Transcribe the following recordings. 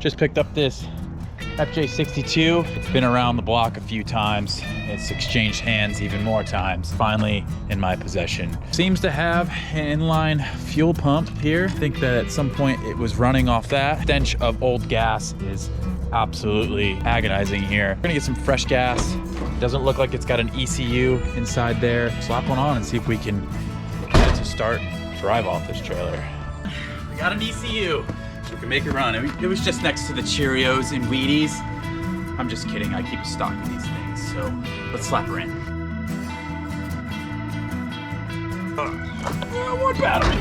Just picked up this FJ62. It's been around the block a few times. It's exchanged hands even more times. Finally in my possession. Seems to have an inline fuel pump here. I think that at some point it was running off that. Stench of old gas is absolutely agonizing here. We're gonna get some fresh gas. Doesn't look like it's got an ECU inside there. Slap one on and see if we can get it to start, drive off this trailer. We got an ECU. So we can make it run. It was just next to the Cheerios and Wheaties. I'm just kidding, I keep stocking these things. So let's slap her in. One battery.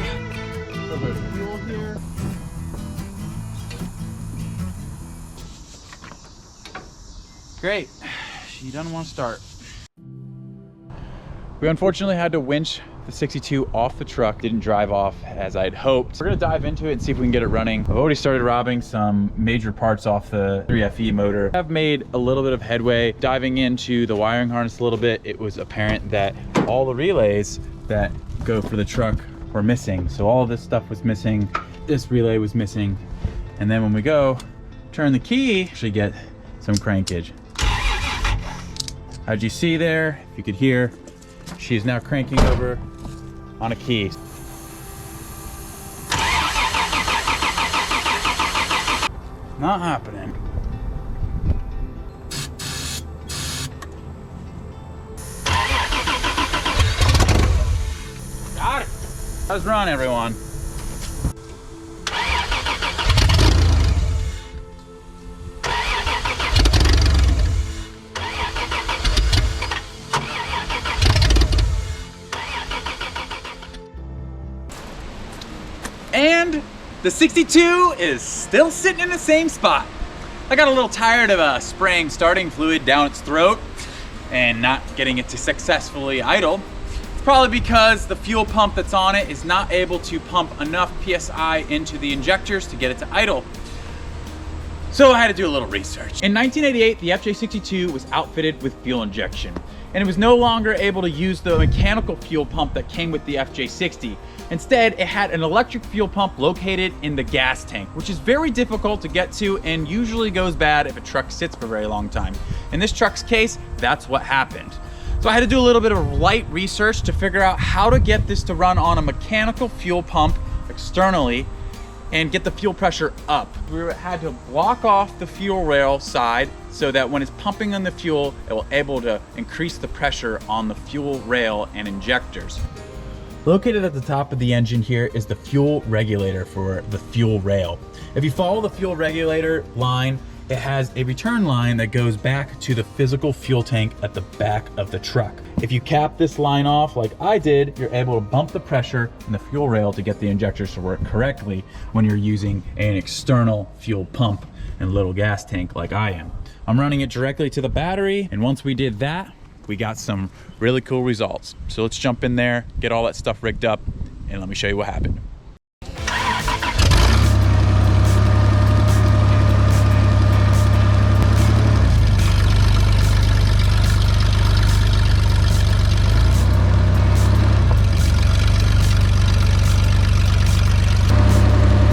A little bit of fuel here. Great, she doesn't want to start. We unfortunately had to winch the 62 off the truck. Didn't drive off as I'd hoped. We're gonna dive into it and see if we can get it running. I've already started robbing some major parts off the 3FE motor. I've made a little bit of headway. Diving into the wiring harness a little bit, it was apparent that all the relays that go for the truck were missing. So all of this stuff was missing. This relay was missing. And then when we go turn the key, actually get some crankage. As you see there, if you could hear, she is now cranking over on a key. Not happening. Got it. Let's run, everyone. And the 62 is still sitting in the same spot. I got a little tired of spraying starting fluid down its throat and not getting it to successfully idle. It's probably because the fuel pump that's on it is not able to pump enough PSI into the injectors to get it to idle. So I had to do a little research. In 1988, the FJ62 was outfitted with fuel injection, and it was no longer able to use the mechanical fuel pump that came with the FJ60. Instead, it had an electric fuel pump located in the gas tank, which is very difficult to get to and usually goes bad if a truck sits for a very long time. In this truck's case, that's what happened. So I had to do a little bit of light research to figure out how to get this to run on a mechanical fuel pump externally and get the fuel pressure up. We had to block off the fuel rail side so that when it's pumping on the fuel, it will able to increase the pressure on the fuel rail and injectors. Located at the top of the engine here is the fuel regulator for the fuel rail. If you follow the fuel regulator line, it has a return line that goes back to the physical fuel tank at the back of the truck. If you cap this line off like I did, you're able to bump the pressure in the fuel rail to get the injectors to work correctly when you're using an external fuel pump and little gas tank like I am. I'm running it directly to the battery, and once we did that, we got some really cool results. So let's jump in there, get all that stuff rigged up, and let me show you what happened.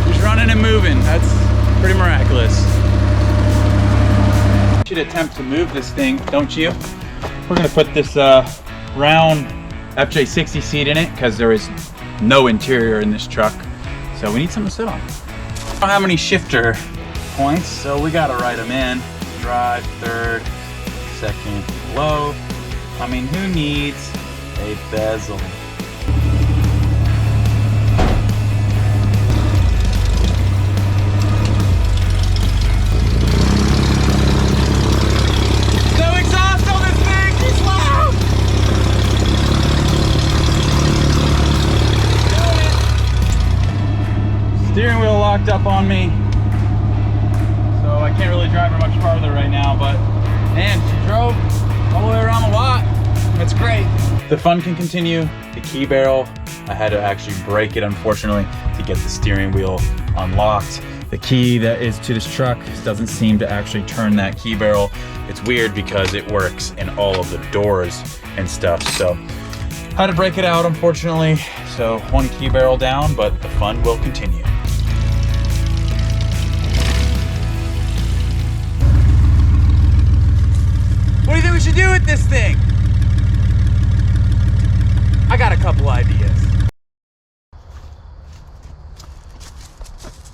He's running and moving. That's pretty miraculous. You should attempt to move this thing, don't you? We're gonna put this round FJ60 seat in it because there is no interior in this truck. So we need something to sit on. I don't have any shifter points, so we gotta write them in. Drive, third, second, low. I mean, who needs a bezel? Steering wheel locked up on me, so I can't really drive her much farther right now, but man, she drove all the way around the lot. That's great. The fun can continue. The key barrel, I had to actually break it, unfortunately, to get the steering wheel unlocked. The key that is to this truck doesn't seem to actually turn that key barrel. It's weird because it works in all of the doors and stuff, so had to break it out, unfortunately. So one key barrel down, but the fun will continue. we should do with this thing? I got a couple ideas.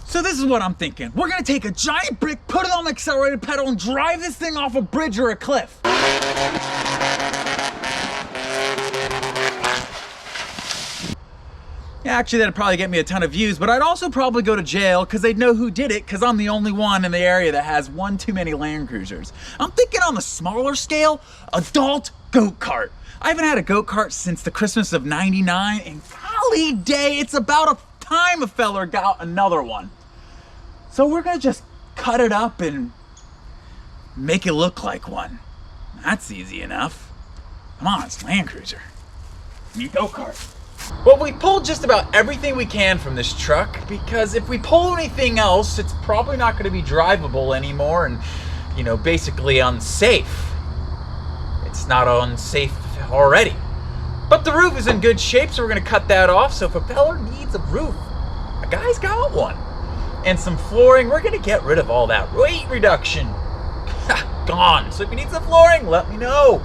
So this is what I'm thinking. We're gonna take a giant brick, put it on the accelerator pedal, and drive this thing off a bridge or a cliff. Yeah, actually that'd probably get me a ton of views, but I'd also probably go to jail because they'd know who did it, because I'm the only one in the area that has one too many Landcruisers. I'm thinking on the smaller scale, adult Go Kart. I haven't had a Go Kart since the Christmas of '99, and golly day, it's about a time a feller got another one. So we're gonna just cut it up and make it look like one. That's easy enough. Come on, it's Landcruiser. Need Go Kart. Well, we pulled just about everything we can from this truck, because if we pull anything else, it's probably not gonna be drivable anymore and, you know, basically unsafe. It's not unsafe already. But the roof is in good shape, so we're gonna cut that off. So if a feller needs a roof, a guy's got one. And some flooring, we're gonna get rid of all that weight reduction. Gone. So if you need some flooring, let me know.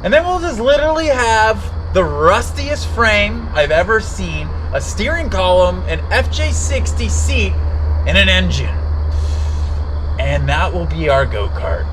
And then we'll just literally have the rustiest frame I've ever seen, a steering column, an FJ60 seat, and an engine. And that will be our Go Kart.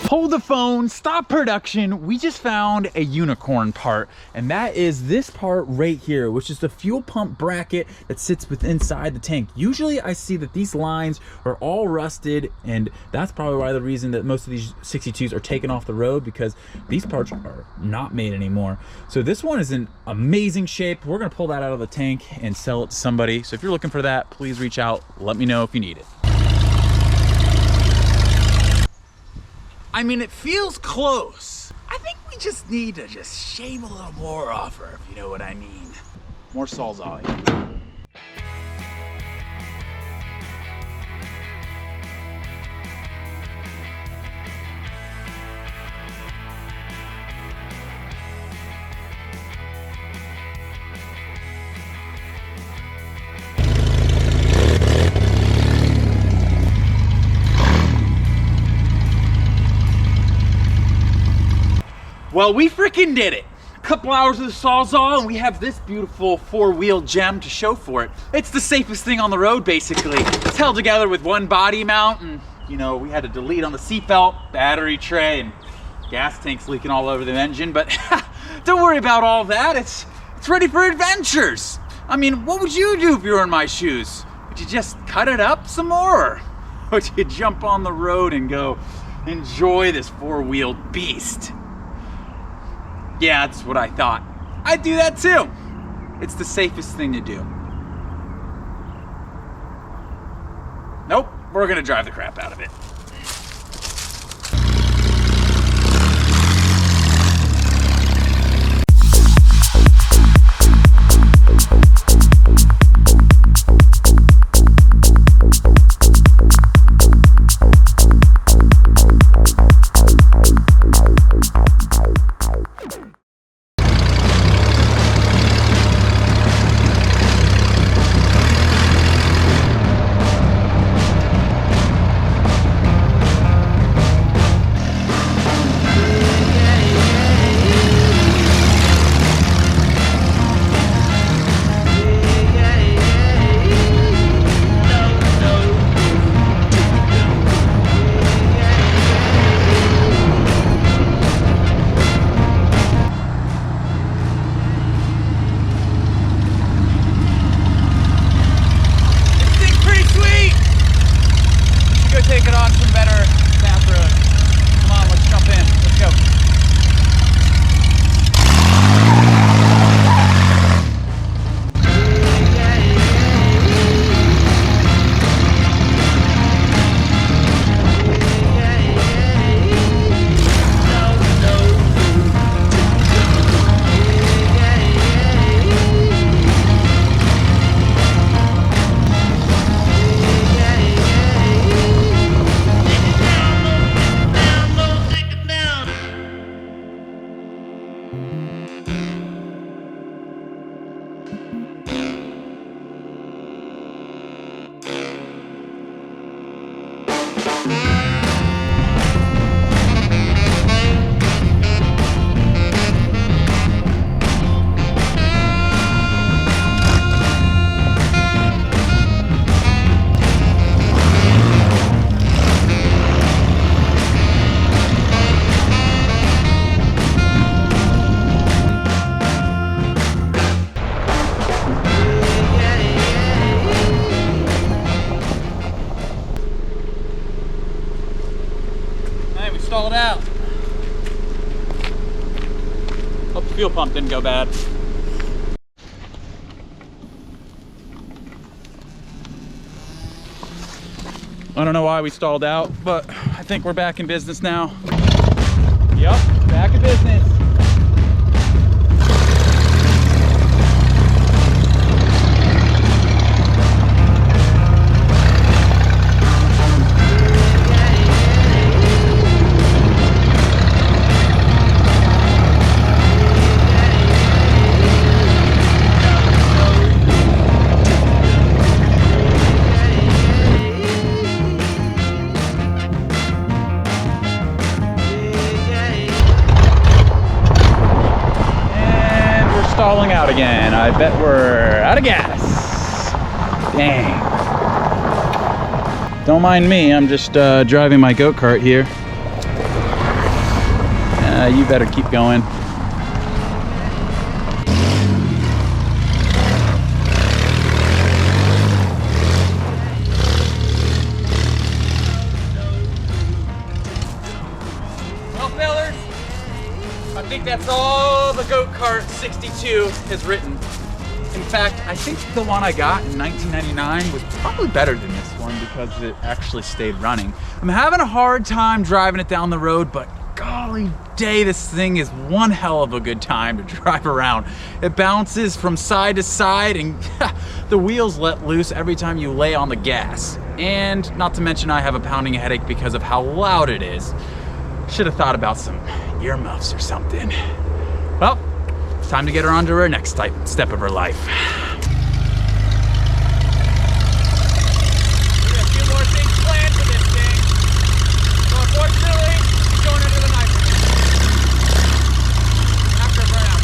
Hold the phone, stop production. We just found a unicorn part, and that is this part right here, which is the fuel pump bracket that sits within inside the tank. Usually I see that these lines are all rusted, and that's probably why the reason that most of these 62s are taken off the road, because these parts are not made anymore. So this one is in amazing shape. We're gonna pull that out of the tank and sell it to somebody. So if you're looking for that, please reach out. Let me know if you need it. I mean, it feels close. I think we just need to just shave a little more off her, if you know what I mean. More Sawzall. Well, we freaking did it. A couple hours of the Sawzall, and we have this beautiful four-wheel gem to show for it. It's the safest thing on the road, basically. It's held together with one body mount, and you know, we had to delete on the seatbelt, battery tray, and gas tanks leaking all over the engine, but don't worry about all that. It's ready for adventures. I mean, what would you do if you were in my shoes? Would you just cut it up some more? Or would you jump on the road and go enjoy this four-wheeled beast? Yeah, that's what I thought. I'd do that too. It's the safest thing to do. Nope, we're gonna drive the crap out of it. stalled out. Hope the fuel pump didn't go bad. I don't know why we stalled out, but I think we're back in business now. Yep, back in business. Stalling out again. I bet we're out of gas. Dang. Don't mind me, I'm just driving my Go Kart here. You better keep going. Well, fellas, I think that's all the Go Kart 62 has written. In fact, I think the one I got in 1999 was probably better than this one because it actually stayed running. I'm having a hard time driving it down the road, but golly day, this thing is one hell of a good time to drive around. It bounces from side to side and the wheels let loose every time you lay on the gas. And not to mention I have a pounding headache because of how loud it is. Should have thought about some earmuffs or something. Well, it's time to get her onto her next step of her life. We got a few more things planned for this thing. So unfortunately, it's going into the night. After burnout.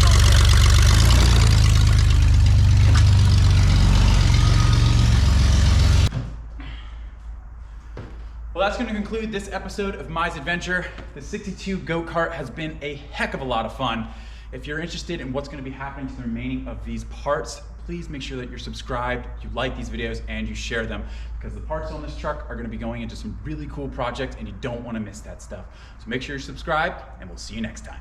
Well, that's going to conclude this episode of Mize Adventure. The 62 Go Kart has been a heck of a lot of fun. If you're interested in what's going to be happening to the remaining of these parts, please make sure that you're subscribed, you like these videos, and you share them, because the parts on this truck are going to be going into some really cool projects and you don't want to miss that stuff. So make sure you're subscribed, and we'll see you next time.